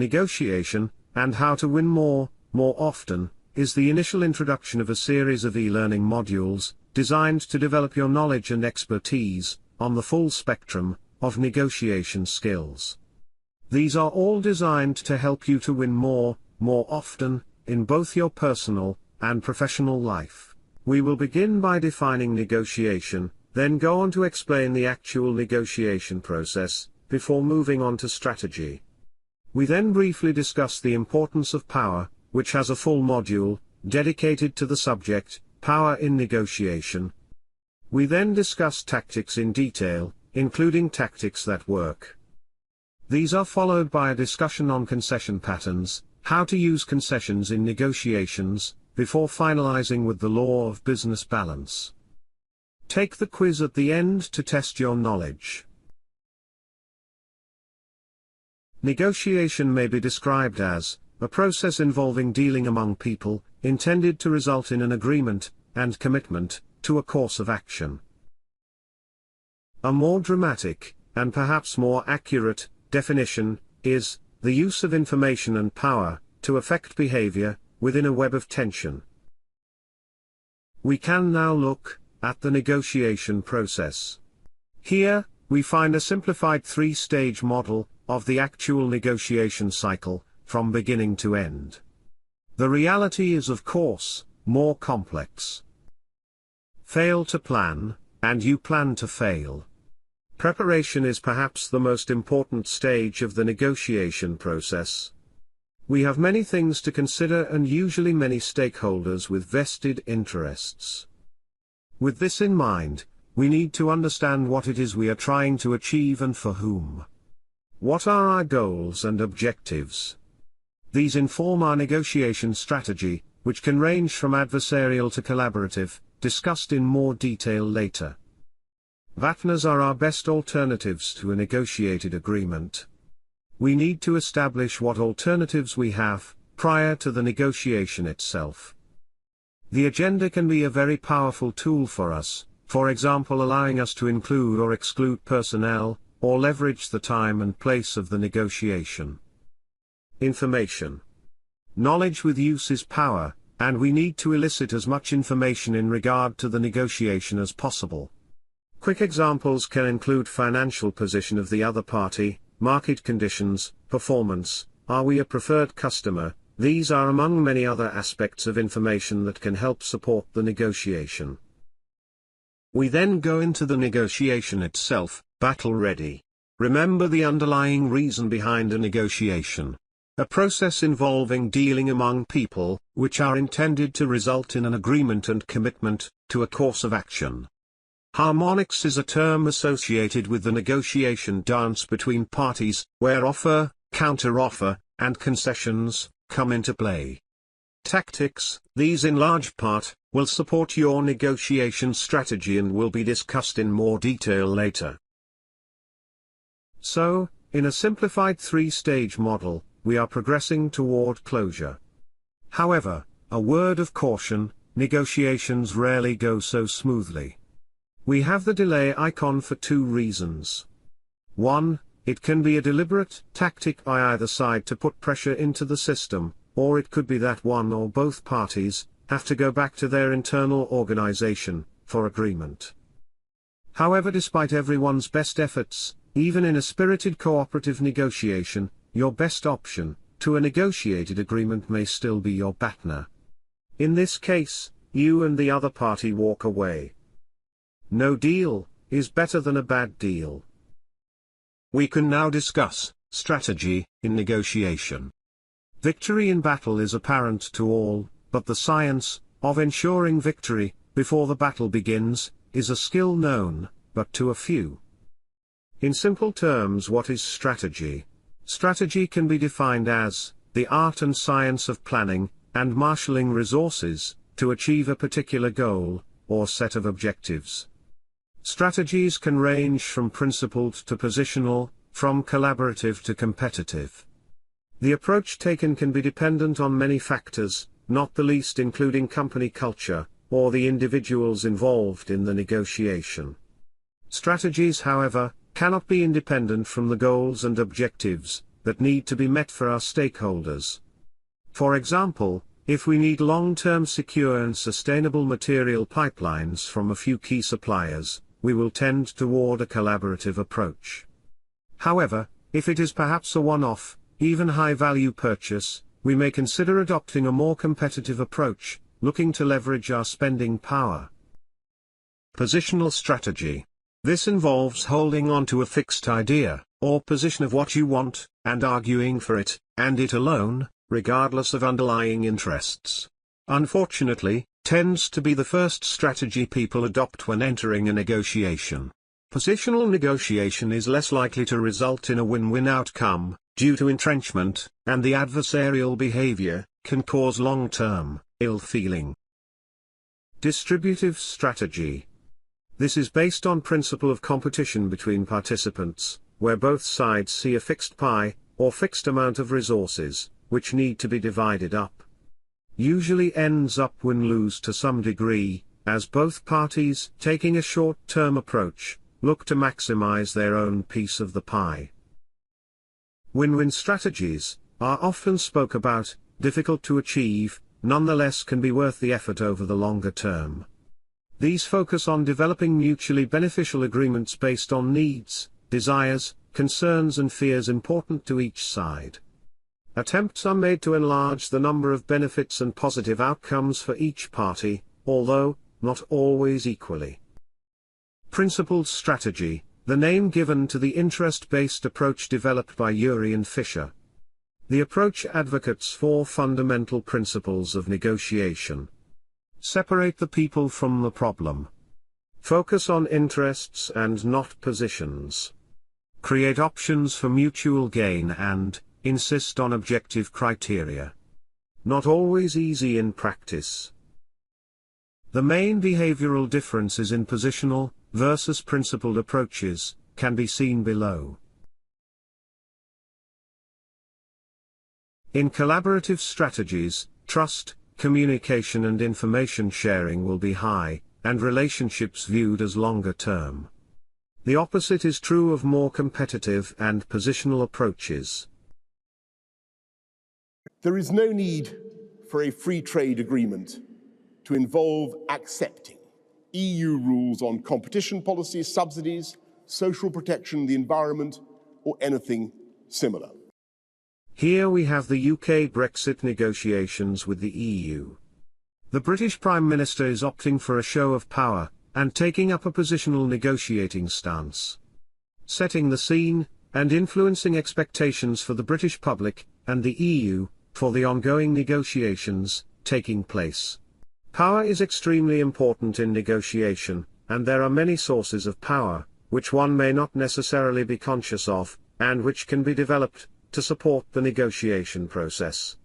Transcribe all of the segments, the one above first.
negotiation, and how to win more often, is the initial introduction of a series of e-learning modules, designed to develop your knowledge and expertise, on the full spectrum, of negotiation skills. These are all designed to help you to win more often, in both your personal and professional life. We will begin by defining negotiation, then go on to explain the actual negotiation process, before moving on to strategy. We then briefly discuss the importance of power, which has a full module, dedicated to the subject, power in negotiation. We then discuss tactics in detail, including tactics that work. These are followed by a discussion on concession patterns, how to use concessions in negotiations, before finalizing with the law of business balance. Take the quiz at the end to test your knowledge. Negotiation may be described as a process involving dealing among people, intended to result in an agreement and commitment to a course of action. A more dramatic, and perhaps more accurate, definition is the use of information and power to affect behavior within a web of tension. We can now look at the negotiation process. Here, we find a simplified three-stage model of the actual negotiation cycle, from beginning to end. The reality is, of course, more complex. Fail to plan, and you plan to fail. Preparation is perhaps the most important stage of the negotiation process. We have many things to consider and usually many stakeholders with vested interests. With this in mind, we need to understand what it is we are trying to achieve and for whom. What are our goals and objectives? These inform our negotiation strategy, which can range from adversarial to collaborative, discussed in more detail later. Partners are our best alternatives to a negotiated agreement. We need to establish what alternatives we have, prior to the negotiation itself. The agenda can be a very powerful tool for us, for example allowing us to include or exclude personnel, or leverage the time and place of the negotiation. Information. Knowledge with use is power, and we need to elicit as much information in regard to the negotiation as possible. Quick examples can include financial position of the other party, market conditions, performance, are we a preferred customer. These are among many other aspects of information that can help support the negotiation. We then go into the negotiation itself, battle ready. Remember the underlying reason behind a negotiation. A process involving dealing among people, which are intended to result in an agreement and commitment to a course of action. Harmonics is a term associated with the negotiation dance between parties, where offer, counter-offer, and concessions come into play. Tactics, these in large part, will support your negotiation strategy and will be discussed in more detail later. So, in a simplified three-stage model, we are progressing toward closure. However, a word of caution, negotiations rarely go so smoothly. We have the delay icon for two reasons. 1. It can be a deliberate tactic by either side to put pressure into the system, or it could be that one or both parties have to go back to their internal organization for agreement. However, despite everyone's best efforts, even in a spirited cooperative negotiation, your best option to a negotiated agreement may still be your partner. In this case, you and the other party walk away. No deal is better than a bad deal. We can now discuss strategy in negotiation. Victory in battle is apparent to all, but the science of ensuring victory before the battle begins is a skill known but to a few. In simple terms, what is strategy? Strategy can be defined as the art and science of planning and marshalling resources to achieve a particular goal or set of objectives. Strategies can range from principled to positional, from collaborative to competitive. The approach taken can be dependent on many factors, not the least including company culture, or the individuals involved in the negotiation. Strategies, however, cannot be independent from the goals and objectives that need to be met for our stakeholders. For example, if we need long-term secure and sustainable material pipelines from a few key suppliers, we will tend toward a collaborative approach. However, if it is perhaps a one-off, even high-value purchase, we may consider adopting a more competitive approach, looking to leverage our spending power. Positional strategy. This involves holding on to a fixed idea, or position of what you want, and arguing for it, and it alone, regardless of underlying interests. Unfortunately, tends to be the first strategy people adopt when entering a negotiation. Positional negotiation is less likely to result in a win-win outcome, due to entrenchment, and the adversarial behavior can cause long-term ill feeling. Distributive strategy. This is based on principle of competition between participants, where both sides see a fixed pie, or fixed amount of resources, which need to be divided up. Usually ends up win-lose to some degree, as both parties, taking a short-term approach, look to maximize their own piece of the pie. Win-win strategies are often spoke about, difficult to achieve, nonetheless can be worth the effort over the longer term. These focus on developing mutually beneficial agreements based on needs, desires, concerns and fears important to each side. Attempts are made to enlarge the number of benefits and positive outcomes for each party, although not always equally. Principled strategy, the name given to the interest-based approach developed by Urey and Fisher. The approach advocates four fundamental principles of negotiation. Separate the people from the problem. Focus on interests and not positions. Create options for mutual gain and insist on objective criteria. Not always easy in practice. The main behavioral differences in positional versus principled approaches can be seen below. In collaborative strategies, trust, communication and information sharing will be high, and relationships viewed as longer term. The opposite is true of more competitive and positional approaches. There is no need for a free trade agreement to involve accepting EU rules on competition policies, subsidies, social protection, the environment, or anything similar. Here we have the UK Brexit negotiations with the EU. The British Prime Minister is opting for a show of power, and taking up a positional negotiating stance. Setting the scene, and influencing expectations for the British public, and the EU, for the ongoing negotiations, taking place. Power is extremely important in negotiation, and there are many sources of power, which one may not necessarily be conscious of, and which can be developed, to support the negotiation process.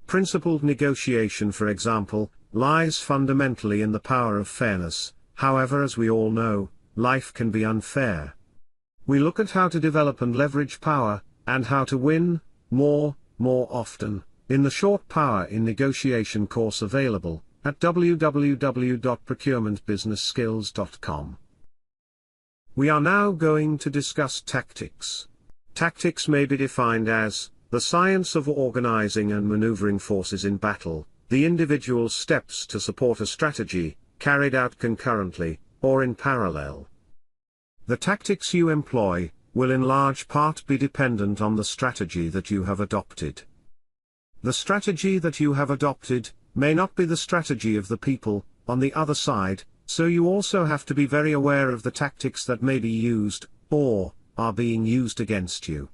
Principled negotiation, for example, lies fundamentally in the power of fairness. However, as we all know, life can be unfair. We look at how to develop and leverage power, and how to win, more often, in the Short Power in Negotiation course available at www.procurementbusinessskills.com. We are now going to discuss tactics. Tactics may be defined as the science of organizing and maneuvering forces in battle, the individual steps to support a strategy, carried out concurrently, or in parallel. The tactics you employ will in large part be dependent on the strategy that you have adopted. The strategy that you have adopted may not be the strategy of the people on the other side, so you also have to be very aware of the tactics that may be used, or are being used against you.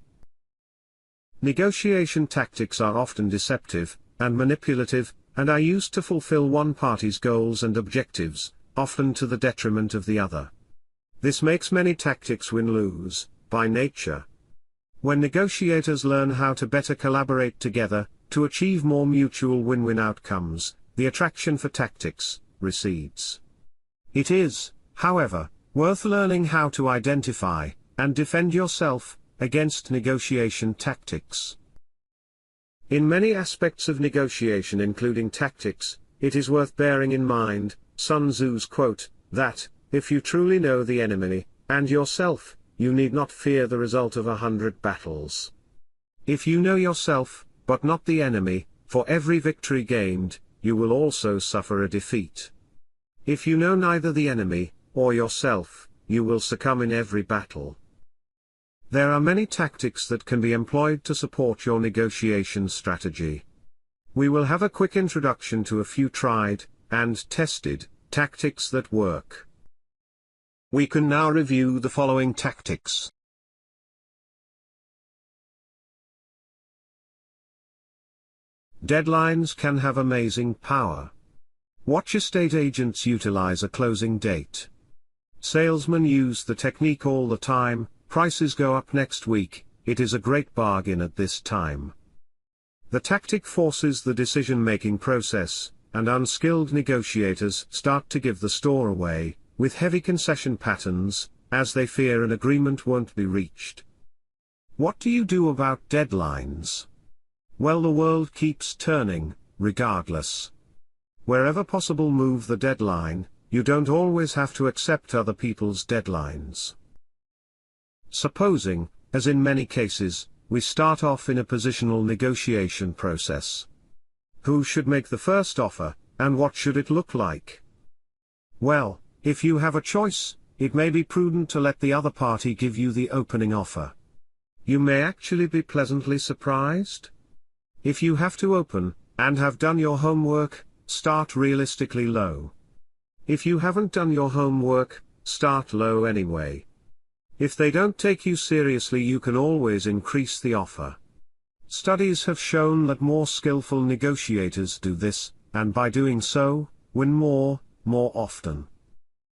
Negotiation tactics are often deceptive and manipulative, and are used to fulfill one party's goals and objectives, often to the detriment of the other. This makes many tactics win-lose, by nature. When negotiators learn how to better collaborate together, to achieve more mutual win-win outcomes, the attraction for tactics recedes. It is, however, worth learning how to identify and defend yourself against negotiation tactics. In many aspects of negotiation, including tactics, it is worth bearing in mind Sun Tzu's quote, that, if you truly know the enemy, and yourself, you need not fear the result of 100 battles. If you know yourself, but not the enemy, for every victory gained, you will also suffer a defeat. If you know neither the enemy, or yourself, you will succumb in every battle. There are many tactics that can be employed to support your negotiation strategy. We will have a quick introduction to a few tried, and tested, tactics that work. We can now review the following tactics. Deadlines can have amazing power. Watch estate agents utilize a closing date. Salesmen use the technique all the time: prices go up next week, it is a great bargain at this time. The tactic forces the decision-making process, and unskilled negotiators start to give the store away, with heavy concession patterns, as they fear an agreement won't be reached. What do you do about deadlines? Well, the world keeps turning, regardless. Wherever possible, move the deadline. You don't always have to accept other people's deadlines. Supposing, as in many cases, we start off in a positional negotiation process. Who should make the first offer, and what should it look like? Well, if you have a choice, it may be prudent to let the other party give you the opening offer. You may actually be pleasantly surprised. If you have to open, and have done your homework, start realistically low. If you haven't done your homework, start low anyway. If they don't take you seriously, you can always increase the offer. Studies have shown that more skillful negotiators do this, and by doing so, win more often.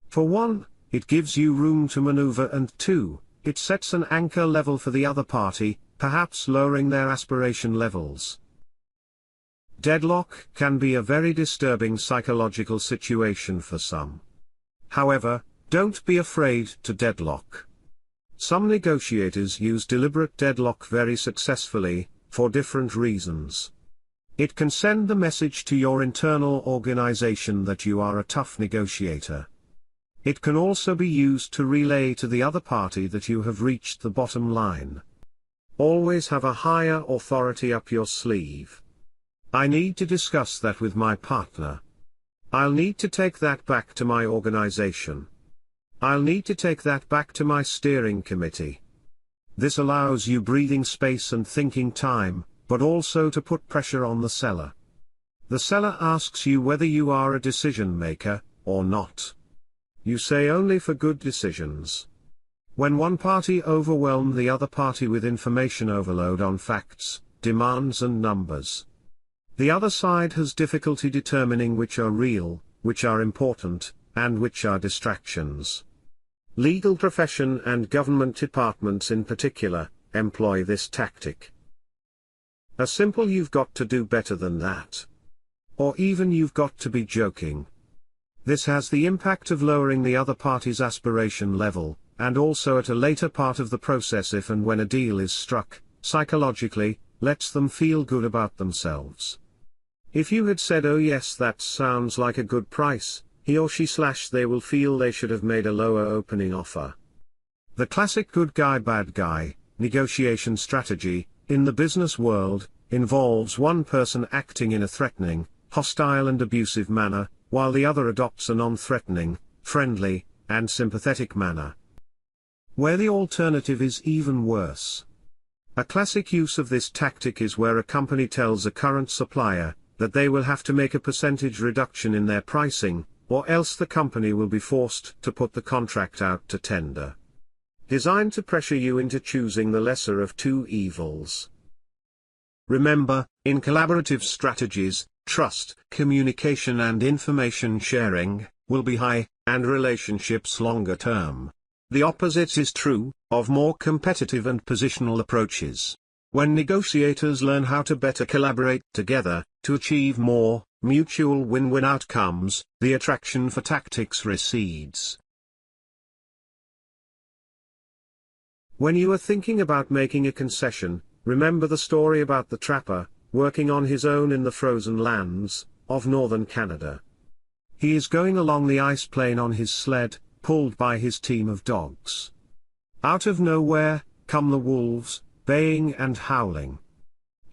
For one, it gives you room to maneuver, and two, it sets an anchor level for the other party, perhaps lowering their aspiration levels. Deadlock can be a very disturbing psychological situation for some. However, don't be afraid to deadlock. Some negotiators use deliberate deadlock very successfully, for different reasons. It can send the message to your internal organization that you are a tough negotiator. It can also be used to relay to the other party that you have reached the bottom line. Always have a higher authority up your sleeve. I need to discuss that with my partner. I'll need to take that back to my organization. I'll need to take that back to my steering committee. This allows you breathing space and thinking time, but also to put pressure on the seller. The seller asks you whether you are a decision maker, or not. You say only for good decisions. When one party overwhelms the other party with information overload on facts, demands and numbers. The other side has difficulty determining which are real, which are important, and which are distractions. Legal profession and government departments in particular, employ this tactic. A simple "you've got to do better than that." Or even "you've got to be joking." This has the impact of lowering the other party's aspiration level, and also at a later part of the process, if and when a deal is struck, psychologically, lets them feel good about themselves. If you had said, "Oh yes, that sounds like a good price," he or she/they will feel they should have made a lower opening offer. The classic good guy bad guy negotiation strategy, in the business world, involves one person acting in a threatening, hostile and abusive manner, while the other adopts a non-threatening, friendly, and sympathetic manner. Where the alternative is even worse. A classic use of this tactic is where a company tells a current supplier that they will have to make a percentage reduction in their pricing, or else the company will be forced to put the contract out to tender. Designed to pressure you into choosing the lesser of two evils. Remember, in collaborative strategies, trust, communication and information sharing will be high, and relationships longer term. The opposite is true of more competitive and positional approaches. When negotiators learn how to better collaborate together, to achieve more mutual win-win outcomes, the attraction for tactics recedes. When you are thinking about making a concession, remember the story about the trapper, working on his own in the frozen lands of northern Canada. He is going along the ice plain on his sled, pulled by his team of dogs. Out of nowhere come the wolves, baying and howling.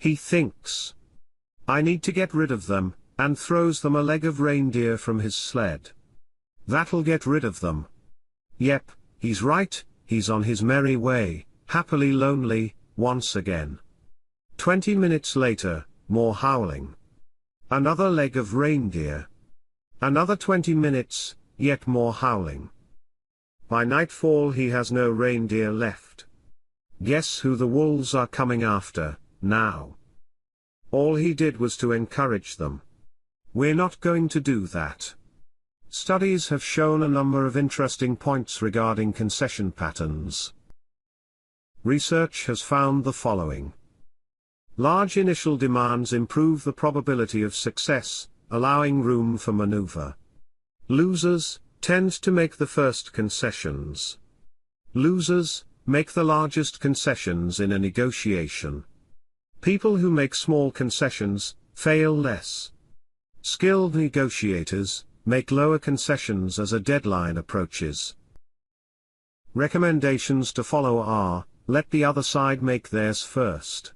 He thinks, I need to get rid of them, and throws them a leg of reindeer from his sled. That'll get rid of them. Yep, he's right, he's on his merry way, happily lonely, once again. 20 minutes later, more howling. Another leg of reindeer. Another 20 minutes, yet more howling. By nightfall he has no reindeer left. Guess who the wolves are coming after, now? All he did was to encourage them. We're not going to do that. Studies have shown a number of interesting points regarding concession patterns. Research has found the following. Large initial demands improve the probability of success, allowing room for maneuver. Losers tend to make the first concessions. Losers make the largest concessions in a negotiation. People who make small concessions fail less. Skilled negotiators make lower concessions as a deadline approaches. Recommendations to follow are: let the other side make theirs first.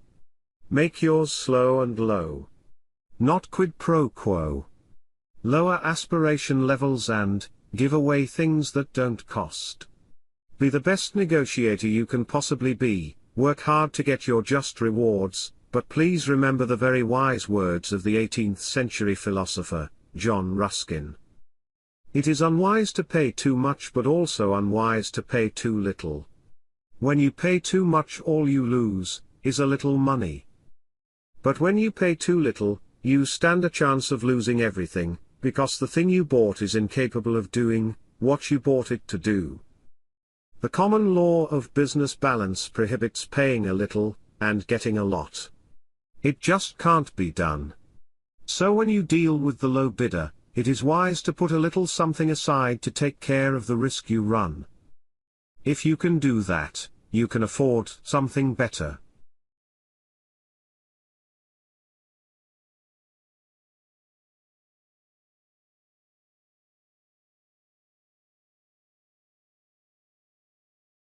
Make yours slow and low. Not quid pro quo. Lower aspiration levels and give away things that don't cost. Be the best negotiator you can possibly be, work hard to get your just rewards, but please remember the very wise words of the 18th century philosopher, John Ruskin. It is unwise to pay too much but also unwise to pay too little. When you pay too much all you lose is a little money. But when you pay too little, you stand a chance of losing everything, because the thing you bought is incapable of doing what you bought it to do. The common law of business balance prohibits paying a little and getting a lot. It just can't be done. So when you deal with the low bidder, it is wise to put a little something aside to take care of the risk you run. If you can do that, you can afford something better.